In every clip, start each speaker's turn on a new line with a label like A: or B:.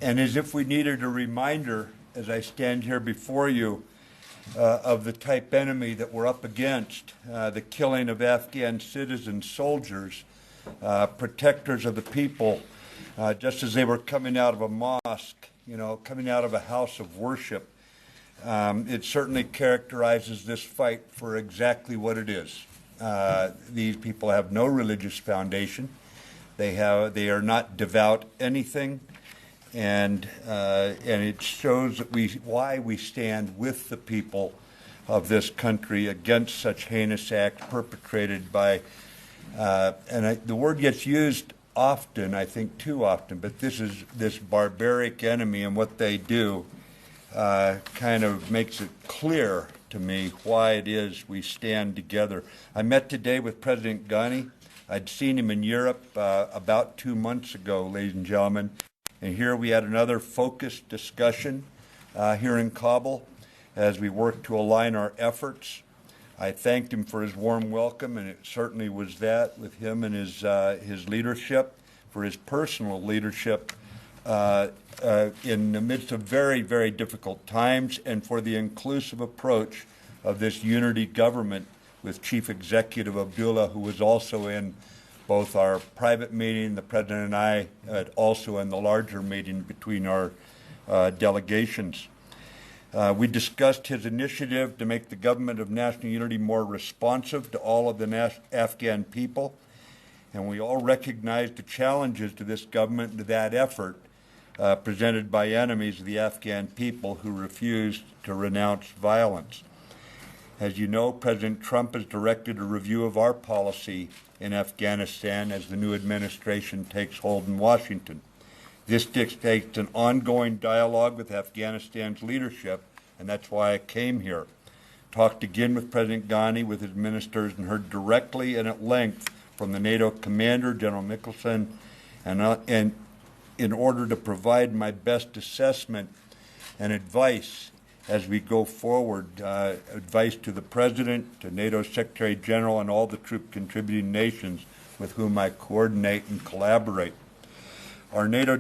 A: and as if we needed a reminder as I stand here before you of the type enemy that we're up against, the killing of Afghan citizen soldiers, protectors of the people, just as they were coming out of a mosque, coming out of a house of worship. It certainly characterizes this fight for exactly what it is. These people have no religious foundation. They are not devout anything, and it shows that why we stand with the people of this country against such heinous acts perpetrated by, the word gets used often, I think too often, but this barbaric enemy, and what they do kind of makes it clear to me why it is we stand together. I met today with President Ghani. I'd seen him in Europe about 2 months ago, ladies and gentlemen, and here we had another focused discussion here in Kabul as we worked to align our efforts. I thanked him for his warm welcome, and it certainly was that with him and his leadership, for his personal leadership in the midst of very, very difficult times, and for the inclusive approach of this unity government with Chief Executive Abdullah, who was also in both our private meeting, the President and I, also in the larger meeting between our delegations. We discussed his initiative to make the government of national unity more responsive to all of the Afghan people, and we all recognize the challenges to this government and to that effort presented by enemies of the Afghan people who refused to renounce violence. As you know, President Trump has directed a review of our policy in Afghanistan as the new administration takes hold in Washington. This dictates an ongoing dialogue with Afghanistan's leadership, and that's why I came here. Talked again with President Ghani, with his ministers, and heard directly and at length from the NATO commander, General Nicholson, and in order to provide my best assessment and advice as we go forward, advice to the President, to NATO Secretary General, and all the troop contributing nations with whom I coordinate and collaborate. Our NATO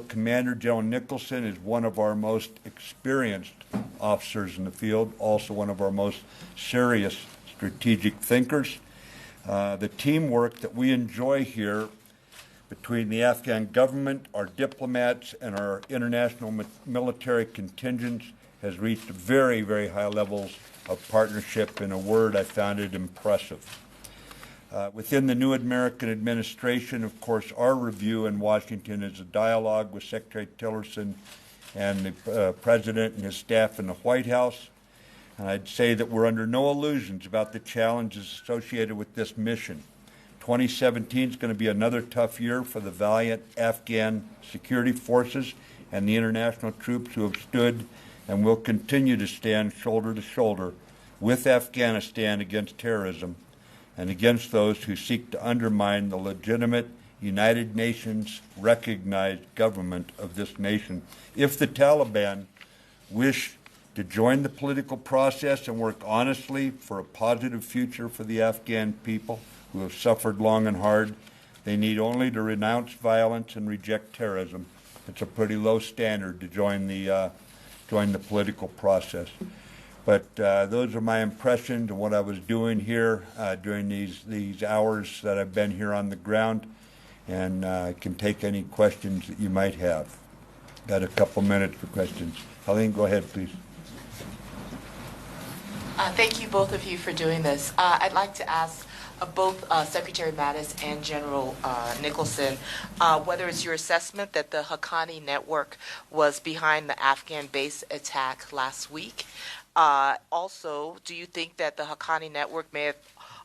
A: commander, General Nicholson, is one of our most experienced officers in the field, also one of our most serious strategic thinkers. The teamwork that we enjoy here between the Afghan government, our diplomats, and our international military contingents has reached very, very high levels of partnership. In a word, I found it impressive. Within the new American administration, of course, our review in Washington is a dialogue with Secretary Tillerson and the President and his staff in the White House. And I'd say that we're under no illusions about the challenges associated with this mission. 2017 is going to be another tough year for the valiant Afghan security forces and the international troops who have stood and will continue to stand shoulder to shoulder with Afghanistan against terrorism and against those who seek to undermine the legitimate United Nations recognized government of this nation. If the Taliban wish to join the political process and work honestly for a positive future for the Afghan people who have suffered long and hard, they need only to renounce violence and reject terrorism. It's a pretty low standard to join the political process. But those are my impressions of what I was doing here during these hours that I've been here on the ground, and I can take any questions that you might have. Got a couple minutes for questions. Helene, go ahead, please.
B: Thank you, both of you, for doing this. I'd like to ask both Secretary Mattis and General Nicholson whether it's your assessment that the Haqqani network was behind the Afghan base attack last week. Also, do you think that the Haqqani network may have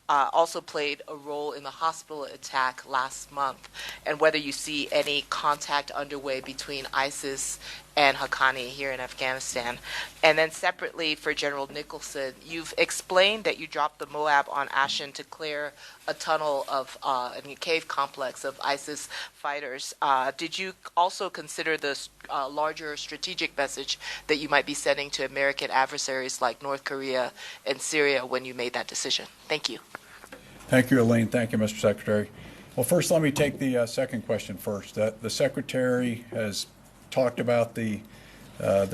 B: also played a role in the hospital attack last month, and whether you see any contact underway between ISIS and Haqqani here in Afghanistan? And then separately for General Nicholson, you've explained that you dropped the Moab on Ashen to clear a tunnel of a cave complex of ISIS fighters. Did you also consider the larger strategic message that you might be sending to American adversaries like North Korea and Syria when you made that decision? Thank you.
C: Thank you, Elaine. Thank you, Mr. Secretary. Well, first, let me take the second question first. The Secretary has talked about the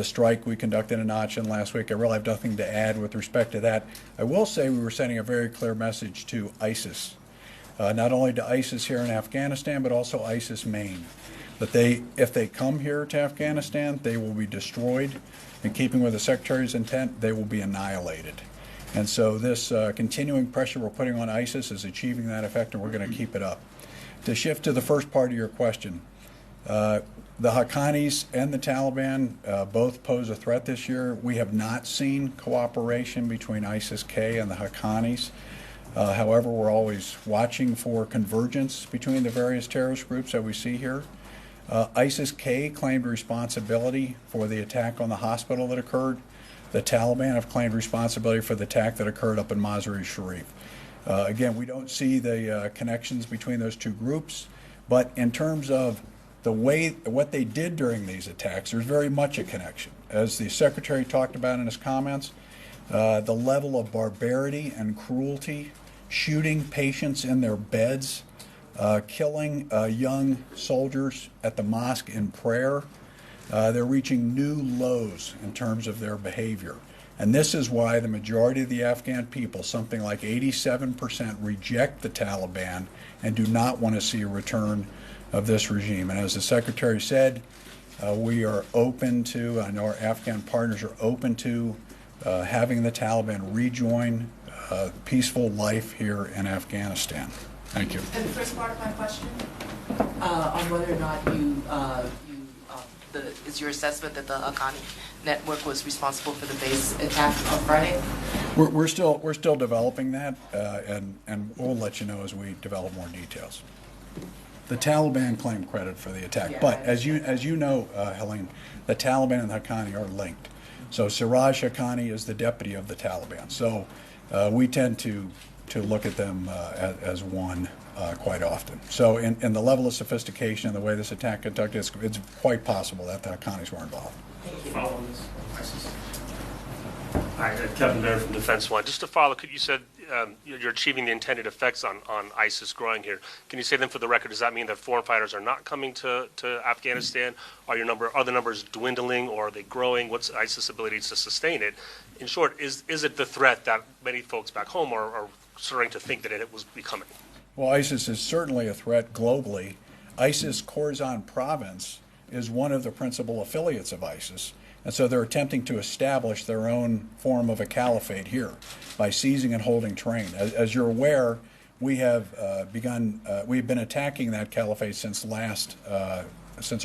C: strike we conducted in Achin last week. I really have nothing to add with respect to that. I will say we were sending a very clear message to ISIS, not only to ISIS here in Afghanistan, but also ISIS Maine, that if they come here to Afghanistan, they will be destroyed. In keeping with the Secretary's intent, they will be annihilated. And so this continuing pressure we're putting on ISIS is achieving that effect, and we're going to keep it up. To shift to the first part of your question, the Haqqanis and the Taliban both pose a threat this year. We have not seen cooperation between ISIS-K and the Haqqanis. However, we're always watching for convergence between the various terrorist groups that we see here. ISIS-K claimed responsibility for the attack on the hospital that occurred. The Taliban have claimed responsibility for the attack that occurred up in Mazar-e-Sharif. Again, we don't see the connections between those two groups, but in terms of what they did during these attacks, there's very much a connection. As the Secretary talked about in his comments, the level of barbarity and cruelty, shooting patients in their beds, killing young soldiers at the mosque in prayer, they're reaching new lows in terms of their behavior. And this is why the majority of the Afghan people, something like 87%, reject the Taliban and do not want to see a return of this regime. And as the Secretary said, we are open to, I know our Afghan partners are open to having the Taliban rejoin peaceful life here in Afghanistan. Thank you.
B: And the first part of my question, on whether or not is your assessment that the Haqqani network was responsible for the base attack on Friday?
C: We're still developing that, and we'll let you know as we develop more details. The Taliban claimed credit for the attack, but as you know, Helene, the Taliban and the Haqqani are linked. So Siraj Haqqani is the deputy of the Taliban. So we tend to look at them as one quite often. So in the level of sophistication and the way this attack conducted, it's quite possible that the Haqqanis were involved.
D: Follow on this. Hi, Kevin Baird from Defense One. Just to follow, you said you're achieving the intended effects on ISIS growing here. Can you say then for the record, does that mean that foreign fighters are not coming to Afghanistan? Are the numbers dwindling, or are they growing? What's ISIS' ability to sustain it? In short, is it the threat that many folks back home are starting to think that it was becoming?
C: Well, ISIS is certainly a threat globally. ISIS Khorasan province is one of the principal affiliates of ISIS, and so they're attempting to establish their own form of a caliphate here by seizing and holding terrain. As you're aware, we have we've been attacking that caliphate since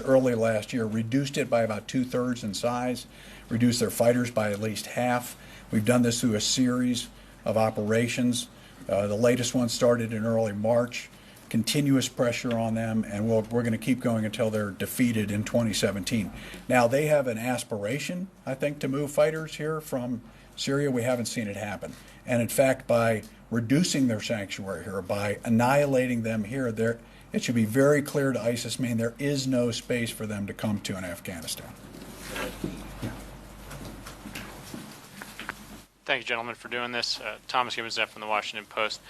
C: early last year, reduced it by about 2/3 in size, reduced their fighters by at least half. We've done this through a series of operations. The latest one started in early March. Continuous pressure on them, and we're going to keep going until they're defeated in 2017. Now, they have an aspiration, I think, to move fighters here from Syria. We haven't seen it happen. And in fact, by reducing their sanctuary here, by annihilating them here, it should be very clear to ISIS, there is no space for them to come to in Afghanistan. Yeah.
E: Thank you, gentlemen, for doing this. Thomas Gibbons from the Washington Post.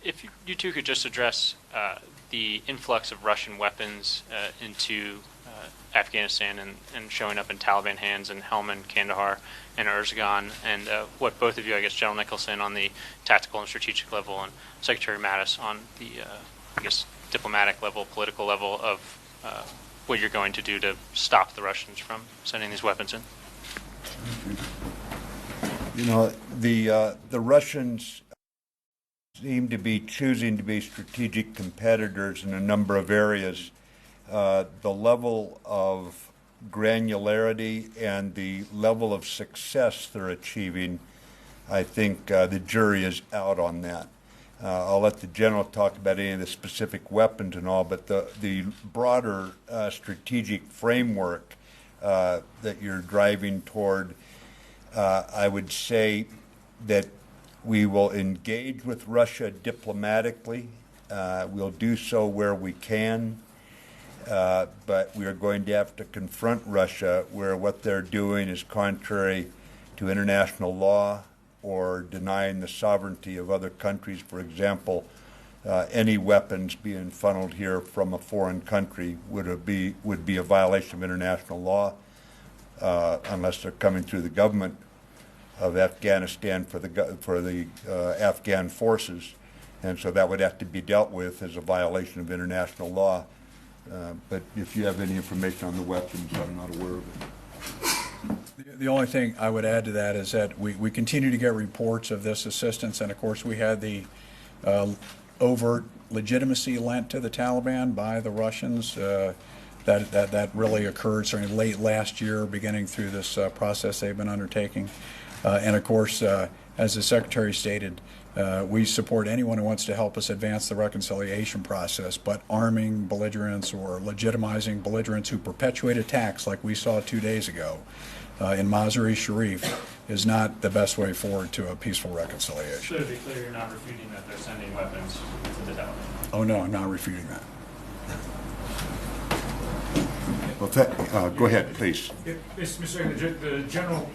E: If you two could just address the influx of Russian weapons into Afghanistan and showing up in Taliban hands in Helmand, Kandahar, and Uruzgan, and what both of you, I guess General Nicholson on the tactical and strategic level, and Secretary Mattis on the, diplomatic level, political level of what you're going to do to stop the Russians from sending these weapons in.
A: The Russians seem to be choosing to be strategic competitors in a number of areas. The level of granularity and the level of success they're achieving, I think the jury is out on that. I'll let the general talk about any of the specific weapons and all, but the broader strategic framework that you're driving toward, I would say that we will engage with Russia diplomatically. We'll do so where we can, but we are going to have to confront Russia where what they're doing is contrary to international law or denying the sovereignty of other countries. For example, any weapons being funneled here from a foreign country would be a violation of international law, unless they're coming through the government of Afghanistan for the Afghan forces, and so that would have to be dealt with as a violation of international law. But if you have any information on the weapons, I'm not aware of it.
C: The only thing I would add to that is that we continue to get reports of this assistance, and of course we had the overt legitimacy lent to the Taliban by the Russians. That really occurred starting late last year, beginning through this process they've been undertaking. And of course, as the Secretary stated, we support anyone who wants to help us advance the reconciliation process, but arming belligerents or legitimizing belligerents who perpetuate attacks like we saw 2 days ago in Mazar-e-Sharif is not the best way forward to a peaceful reconciliation.
E: So to be clear, you're not refuting that they're sending weapons to the Taliban?
C: Oh no, I'm not refuting that.
A: Well, go ahead, please.
F: Mr. Secretary, the General,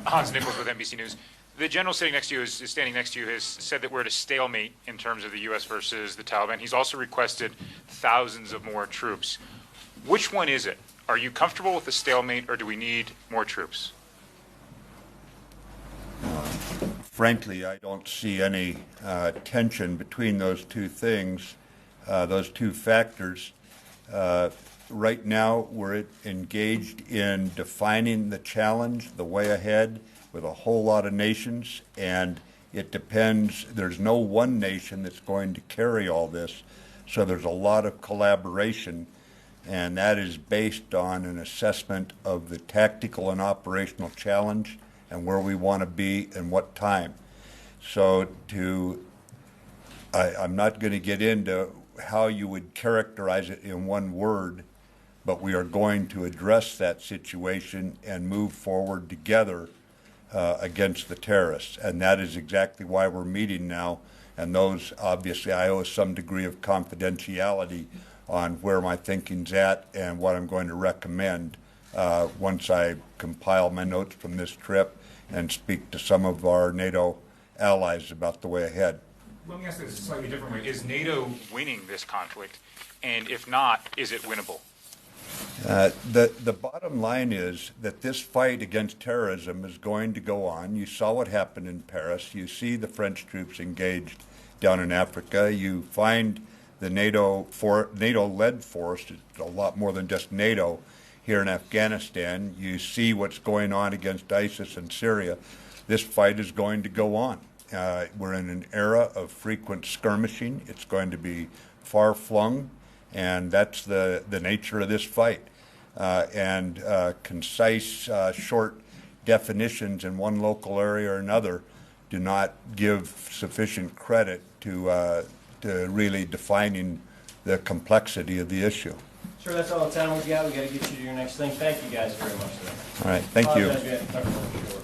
F: Hans Nichols with NBC News. The general sitting next to you is standing next to you has said that we're at a stalemate in terms of the U.S. versus the Taliban. He's also requested thousands of more troops. Which one is it? Are you comfortable with the stalemate, or do we need more troops?
A: Frankly, I don't see any tension between those two things, those two factors. Right now, we're engaged in defining the challenge, the way ahead, with a whole lot of nations, and it depends. There's no one nation that's going to carry all this, so there's a lot of collaboration, and that is based on an assessment of the tactical and operational challenge and where we want to be and what time. So I'm not going to get into how you would characterize it in one word, but we are going to address that situation and move forward together against the terrorists. And that is exactly why we're meeting now. And those, obviously, I owe some degree of confidentiality on where my thinking's at and what I'm going to recommend once I compile my notes from this trip and speak to some of our NATO allies about the way ahead.
F: Let me ask this a slightly different way. Is NATO winning this conflict? And if not, is it winnable?
A: The bottom line is that this fight against terrorism is going to go on. You saw what happened in Paris. You see the French troops engaged down in Africa. You find the NATO-led force, it's a lot more than just NATO, here in Afghanistan. You see what's going on against ISIS in Syria. This fight is going to go on. We're in an era of frequent skirmishing. It's going to be far-flung, and that's the nature of this fight. Concise, short definitions in one local area or another do not give sufficient credit to really defining the complexity of the issue.
G: Sure, that's all the time we've got. We got to get you to your next thing. Thank you guys very much.
A: All right, thank you.
G: Apologize we had to cover a little short.